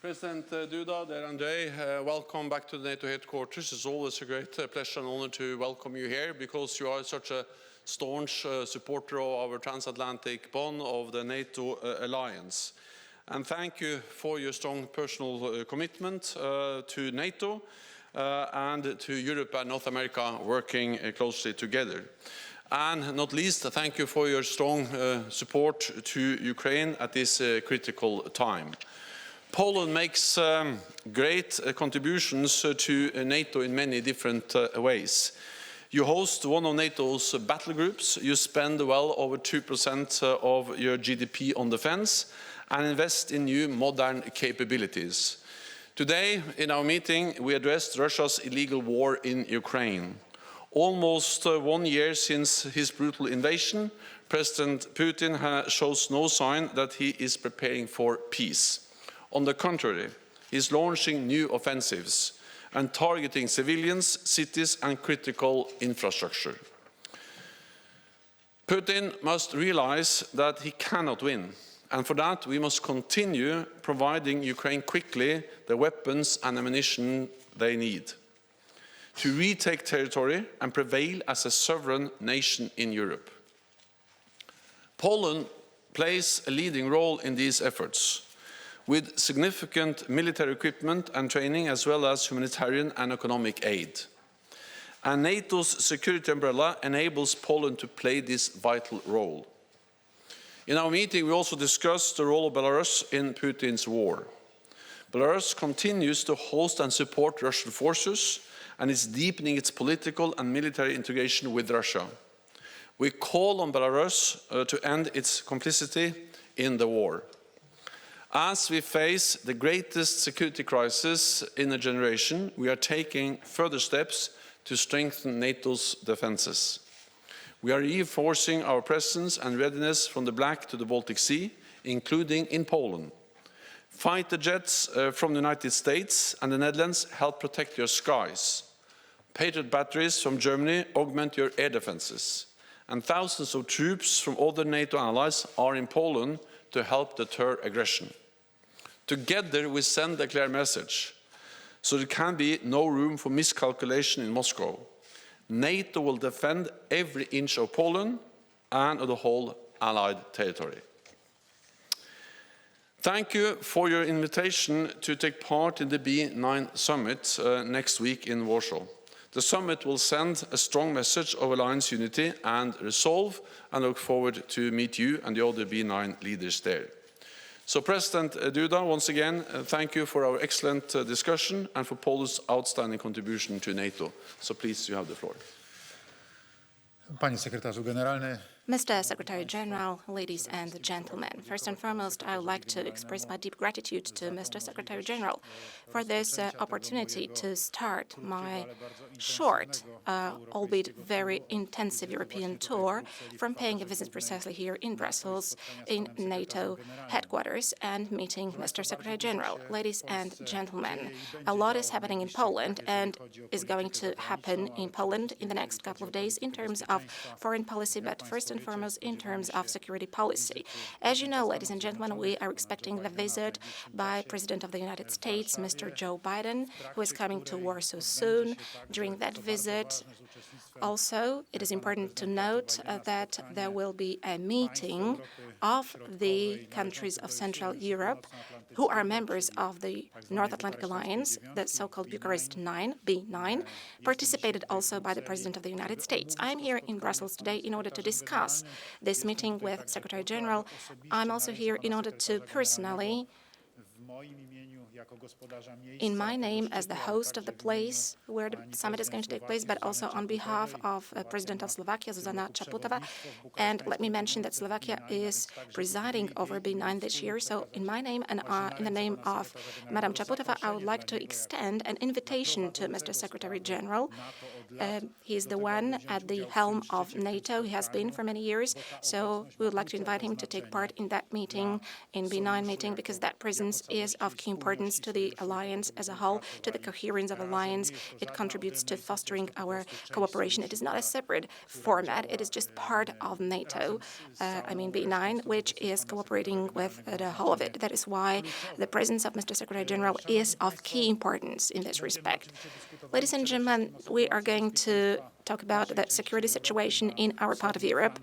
President Duda, dear Andrzej, welcome back to the NATO headquarters. It's always a great pleasure and honor to welcome you here because you are such a staunch supporter of our transatlantic bond of the NATO Alliance. And thank you for your strong personal commitment to NATO and to Europe and North America working closely together. And not least, thank you for your strong support to Ukraine at this critical time. Poland makes great contributions to NATO in many different ways. You host one of NATO's battlegroups, you spend well over 2% of your GDP on defense and invest in new modern capabilities. Today, in our meeting, we addressed Russia's illegal war in Ukraine. Almost 1 year since his brutal invasion, President Putin shows no sign that he is preparing for peace. On the contrary, he is launching new offensives and targeting civilians, cities and critical infrastructure. Putin must realize that he cannot win, and for that we must continue providing Ukraine quickly the weapons and ammunition they need to retake territory and prevail as a sovereign nation in Europe. Poland plays a leading role in these efforts, with significant military equipment and training as well as humanitarian and economic aid. And NATO's security umbrella enables Poland to play this vital role. In our meeting, we also discussed the role of Belarus in Putin's war. Belarus continues to host and support Russian forces and is deepening its political and military integration with Russia. We call on Belarus to end its complicity in the war. As we face the greatest security crisis in a generation, we are taking further steps to strengthen NATO's defenses. We are reinforcing our presence and readiness from the Black to the Baltic Sea, including in Poland. Fighter jets from the United States and the Netherlands help protect your skies. Patriot batteries from Germany augment your air defenses. And thousands of troops from other NATO allies are in Poland to help deter aggression. Together we send a clear message, so there can be no room for miscalculation in Moscow. NATO will defend every inch of Poland and of the whole Allied territory. Thank you for your invitation to take part in the B9 summit next week in Warsaw. The summit will send a strong message of alliance unity and resolve, and I look forward to meet you and the other B9 leaders there. So President Duda, once again, thank you for our excellent discussion and for Poland's outstanding contribution to NATO. So please, you have the floor. Panie Sekretarzu Generalny. Mr. Secretary General, ladies and gentlemen, first and foremost, I would like to express my deep gratitude to Mr. Secretary General for this opportunity to start my short, albeit very intensive European tour from paying a visit precisely here in Brussels in NATO headquarters and meeting Mr. Secretary General. Ladies and gentlemen, a lot is happening in Poland and is going to happen in Poland in the next couple of days in terms of foreign policy, but first and foremost in terms of security policy. As you know, ladies and gentlemen, we are expecting the visit by President of the United States, Mr. Joe Biden, who is coming to Warsaw soon. During that visit, also, it is important to note that there will be a meeting of the countries of Central Europe who are members of the North Atlantic Alliance, the so-called Bucharest 9, B9, participated also by the President of the United States. I'm here in Brussels today in order to discuss this meeting with Secretary General. I'm also here in order to personally, in my name as the host of the place where the summit is going to take place, but also on behalf of President of Slovakia, Zuzana Čaputová. And let me mention that Slovakia is presiding over B9 this year. So in my name and in the name of Madam Čaputová, I would like to extend an invitation to Mr. Secretary General. He is the one at the helm of NATO. He has been for many years. So we would like to invite him to take part in that meeting, in B9 meeting, because that presence is of key importance contributes to the alliance as a whole, to the coherence of alliance. It contributes to fostering our cooperation. It is not a separate format. It is just part of NATO, B9, which is cooperating with the whole of it. That is why the presence of Mr. Secretary General is of key importance in this respect. Ladies and gentlemen, we are going to talk about the security situation in our part of Europe,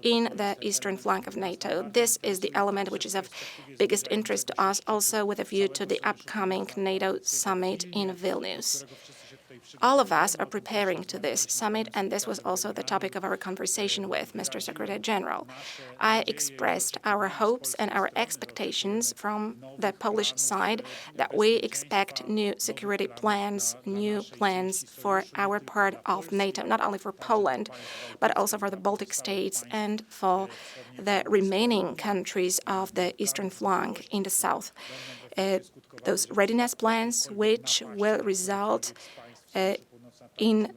in the eastern flank of NATO. This is the element which is of biggest interest to us, also with a view to the upcoming NATO summit in Vilnius. All of us are preparing to this summit, and this was also the topic of our conversation with Mr. Secretary General. I expressed our hopes and our expectations from the Polish side that we expect new security plans, new plans for our part of NATO, not only for Poland, but also for the Baltic states and for the remaining countries of the eastern flank in the south. Those readiness plans which will result in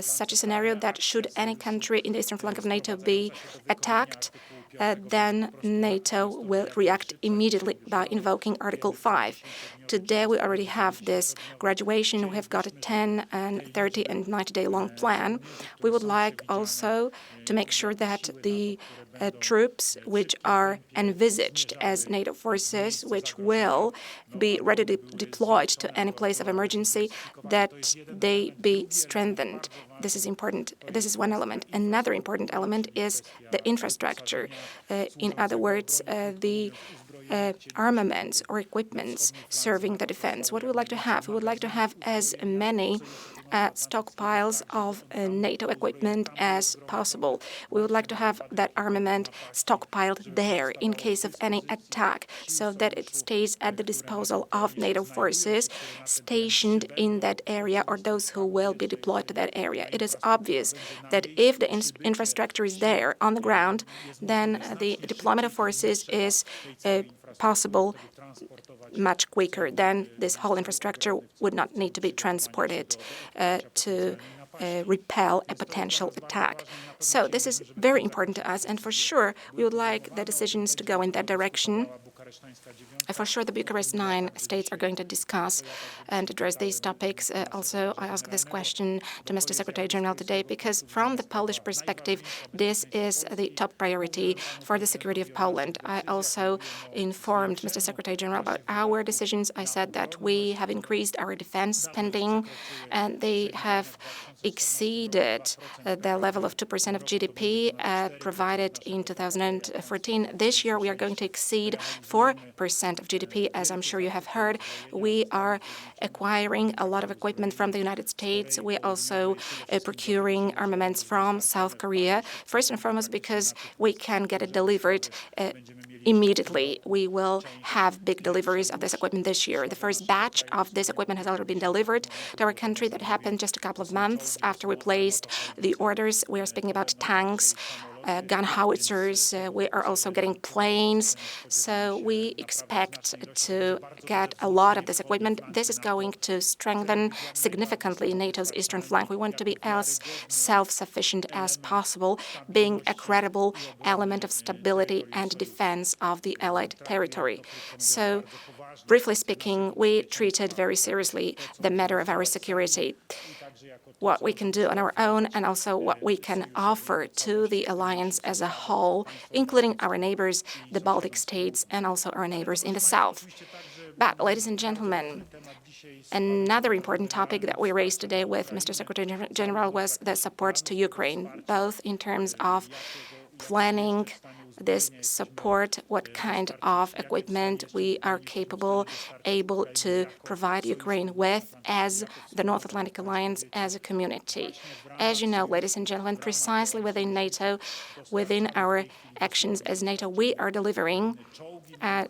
such a scenario that should any country in the eastern flank of NATO be attacked, then NATO will react immediately by invoking Article 5. Today, we already have this graduation. We have got a 10 and 30 and 90-day long plan. We would like also to make sure that the troops which are envisaged as NATO forces, which will be ready to deployed to any place of emergency, that they be strengthened. This is important. This is one element. Another important element is the infrastructure. In other words, the armaments or equipments serving the defense. What we would like to have? We would like to have as many stockpiles of NATO equipment as possible. We would like to have that armament stockpiled there in case of any attack, so that it stays at the disposal of NATO forces stationed in that area or those who will be deployed to that area. It is obvious that if the infrastructure is there on the ground, then the deployment of forces is possible much quicker. Then this whole infrastructure would not need to be transported to repel a potential attack. So this is very important to us, and for sure we would like the decisions to go in that direction. For sure, the Bucharest 9 states are going to discuss and address these topics. Also, I ask this question to Mr. Secretary General today because from the Polish perspective, this is the top priority for the security of Poland. I also informed Mr. Secretary General about our decisions. I said that we have increased our defense spending, and they have exceeded the level of 2% of GDP provided in 2014. This year, we are going to exceed 4% of GDP, as I'm sure you have heard. We are acquiring a lot of equipment from the United States. We're also procuring armaments from South Korea, first and foremost because we can get it delivered immediately. We will have big deliveries of this equipment this year. The first batch of this equipment has already been delivered to our country. That happened just a couple of months after we placed the orders. We are speaking about tanks, gun howitzers. We are also getting planes. So we expect to get a lot of this equipment. This is going to strengthen significantly NATO's eastern flank. We want to be as self-sufficient as possible, being a credible element of stability and defense of the allied territory. So, briefly speaking, we treated very seriously the matter of our security, what we can do on our own and also what we can offer to the alliance as a whole, including our neighbors, the Baltic states, and also our neighbors in the south. But, ladies and gentlemen, another important topic that we raised today with Mr. Secretary General was the support to Ukraine, both in terms of planning this support, what kind of equipment we are able to provide Ukraine with as the North Atlantic Alliance, as a community. As you know, ladies and gentlemen, precisely within NATO, within our actions as NATO, we are delivering, as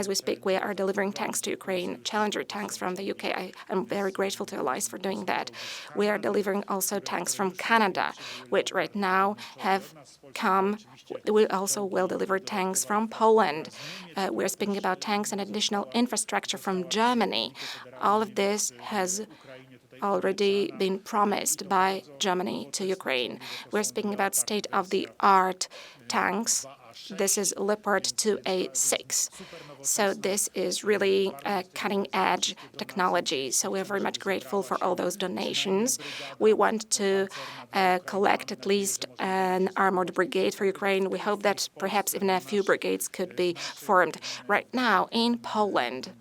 we speak, we are delivering tanks to Ukraine, Challenger tanks from the UK. I am very grateful to Allies for doing that. We are delivering also tanks from Canada, which right now have come. We also will deliver tanks from Poland. We're speaking about tanks and additional infrastructure from Germany. All of this has already been promised by Germany to Ukraine. We're speaking about state-of-the-art tanks This is Leopard 2A6. So this is really cutting-edge technology. So we're very much grateful for all those donations. We want to collect at least an armored brigade for Ukraine. We hope that perhaps even a few brigades could be formed. Right now, in Poland,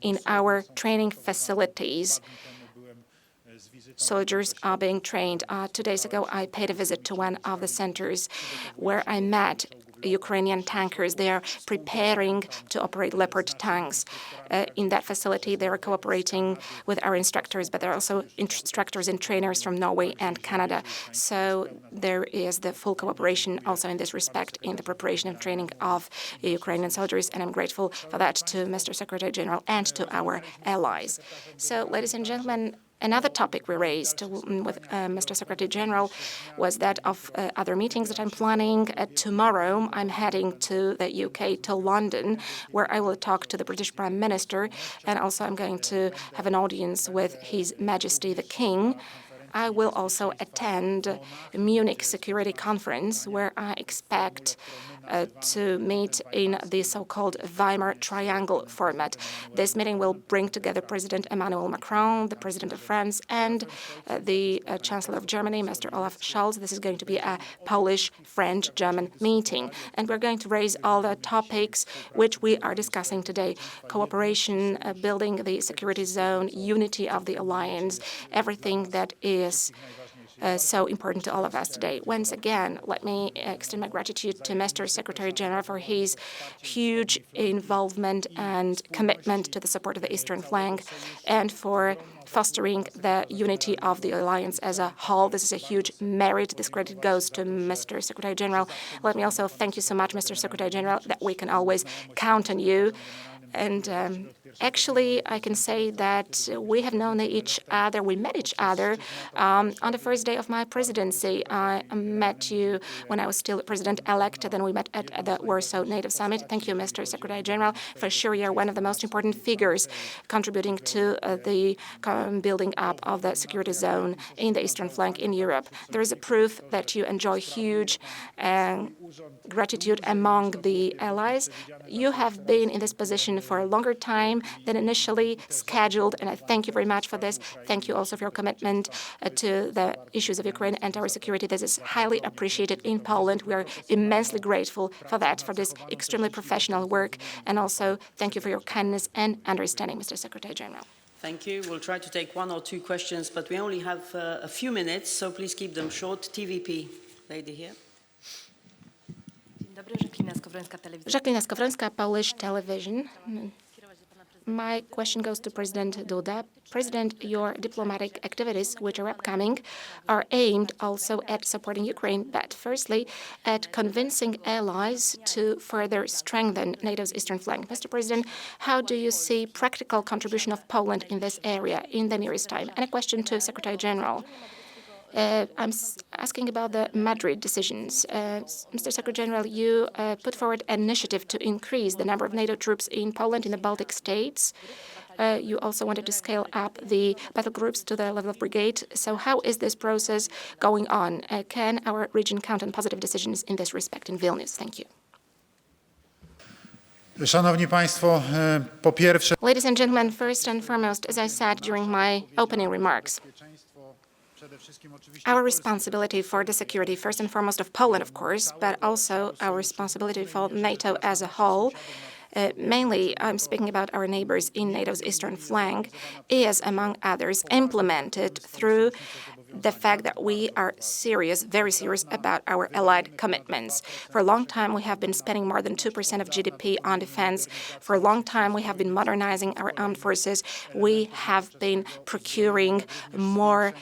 in our training facilities, soldiers are being trained. 2 days ago, I paid a visit to one of the centers where I met Ukrainian tankers. They are preparing to operate Leopard tanks. In that facility, they are cooperating with our instructors, but there are also instructors and trainers from Norway and Canada. So there is the full cooperation also in this respect in the preparation and training of Ukrainian soldiers, and I'm grateful for that to Mr. Secretary General and to our allies. So, ladies and gentlemen, another topic we raised with Mr. Secretary General was that of other meetings that I'm planning. Tomorrow, I'm heading to the UK, to London, where I will talk to the British Prime Minister, and also I'm going to have an audience with His Majesty the King. I will also attend a Munich Security Conference, where I expect to meet in the so-called Weimar Triangle format. This meeting will bring together President Emmanuel Macron, the President of France, and the Chancellor of Germany, Mr. Olaf Scholz. This is going to be a Polish-French-German meeting. And we're going to raise all the topics which we are discussing today: cooperation, building the security zone, unity of the alliance, everything that is so important to all of us today. Once again, let me extend my gratitude to Mr. Secretary General for his huge involvement and commitment to the support of the Eastern flank and for fostering the unity of the alliance as a whole. This is a huge merit. This credit goes to Mr. Secretary General. Let me also thank you so much, Mr. Secretary General, that we can always count on you. And actually, I can say that we have known each other. We met each other on the first day of my presidency. I met you when I was still president-elect. Then we met at the Warsaw NATO Summit. Thank you, Mr. Secretary General. For sure, you're one of the most important figures contributing to the building up of the security zone in the eastern flank in Europe. There is a proof that you enjoy huge gratitude among the allies. You have been in this position for a longer time than initially scheduled, and I thank you very much for this. Thank you also for your commitment to the issues of Ukraine and our security. This is highly appreciated in Poland. We are immensely grateful for that, for this extremely professional work, and also thank you for your kindness and understanding, Mr. Secretary General. Thank you. We'll try to take 1 or 2 questions, but we only have a few minutes, so please keep them short. TVP, lady here. Jacqueline Skowrońska, Polish television. My question goes to President Duda. President, your diplomatic activities, which are upcoming, are aimed also at supporting Ukraine, but firstly, at convincing allies to further strengthen NATO's eastern flank. Mr. President, how do you see practical contribution of Poland in this area in the nearest time? And a question to Secretary General. I'm asking about the Madrid decisions. Mr. Secretary General, you put forward an initiative to increase the number of NATO troops in Poland, in the Baltic states. You also wanted to scale up the battle groups to the level of brigade. So how is this process going on? Can our region count on positive decisions in this respect in Vilnius? Thank you. Szanowni Państwo, po pierwsze... Ladies and gentlemen, first and foremost, as I said during my opening remarks, our responsibility for the security, first and foremost of Poland, of course, but also our responsibility for NATO as a whole, mainly I'm speaking about our neighbors in NATO's eastern flank, is, among others, implemented through the fact that we are serious, very serious about our allied commitments. For a long time, we have been spending more than 2% of GDP on defense. For a long time, we have been modernizing our armed forces. We have been procuring more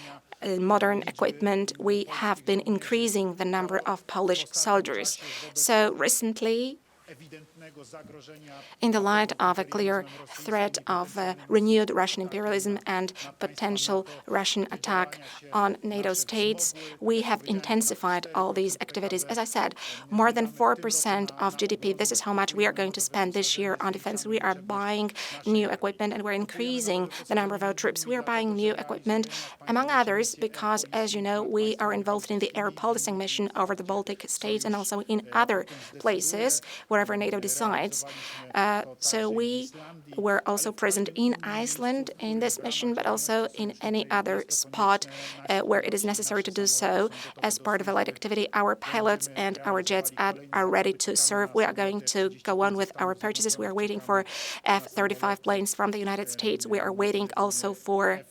modern equipment. We have been increasing the number of Polish soldiers. So recently, In the light of a clear threat of renewed Russian imperialism and potential Russian attack on NATO states, we have intensified all these activities. As I said, more than 4% of GDP, this is how much we are going to spend this year on defense. We are buying new equipment and we're increasing the number of our troops. We are buying new equipment, among others, because, as you know, we are involved in the air policing mission over the Baltic states and also in other places, wherever NATO decides. So we were also present in Iceland in this mission, but also in any other spot where it is necessary to do so as part of a light activity. Our pilots and our jets are ready to serve. We are going to go on with our purchases. We are waiting for F-35 planes from the United States. We are waiting also for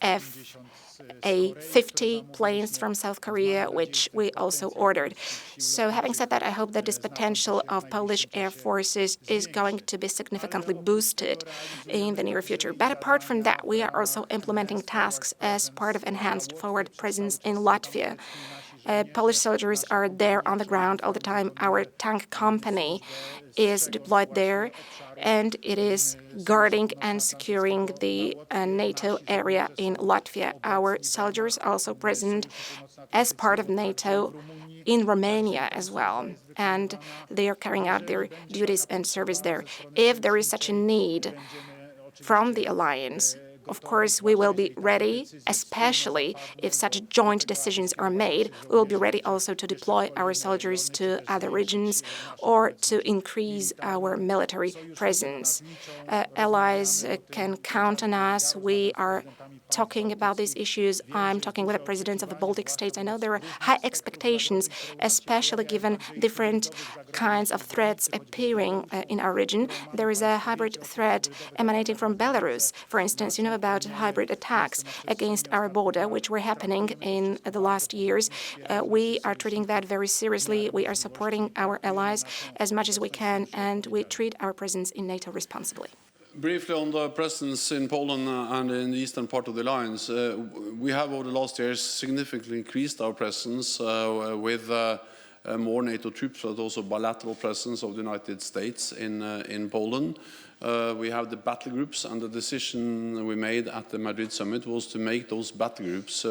F-50 planes from South Korea, which we also ordered. So having said that, I hope that this potential of Polish air forces is going to be significantly boosted in the near future. But apart from that, we are also implementing tasks as part of enhanced forward presence in Latvia. Polish soldiers are there on the ground all the time. Our tank company is deployed there, and it is guarding and securing the NATO area in Latvia. Our soldiers are also present as part of NATO in Romania as well, and they are carrying out their duties and service there. If there is such a need from the alliance, of course, we will be ready, especially if such joint decisions are made. We will be ready also to deploy our soldiers to other regions or to increase our military presence. Allies can count on us. We are talking about these issues. I'm talking with the presidents of the Baltic states. I know there are high expectations, especially given different kinds of threats appearing in our region. There is a hybrid threat emanating from Belarus. For instance, you know about hybrid attacks against our border, which were happening in the last years. We are treating that very seriously. We are supporting our allies as much as we can, and we treat our presence in NATO responsibly. Briefly on the presence in Poland and in the eastern part of the alliance, we have over the last years significantly increased our presence with more NATO troops, but also bilateral presence of the United States in Poland. We have the battle groups, and the decision we made at the Madrid summit was to make those battle groups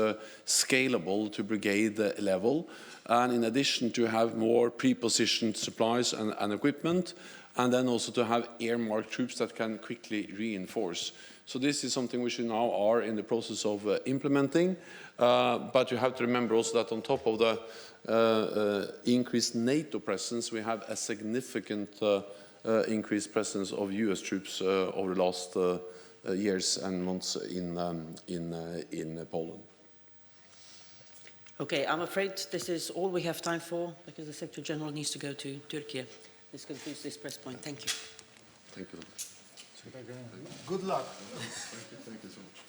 scalable to brigade level, and in addition to have more pre-positioned supplies and equipment, and then also to have earmarked troops that can quickly reinforce. So this is something which we now are in the process of implementing, but you have to remember also that on top of the increased NATO presence, we have a significant increased presence of US troops over the last years and months in Poland. Okay, I'm afraid this is all we have time for because the Secretary General needs to go to Turkey. This concludes this press point. Thank you. Thank you. Good luck. Thank you so much.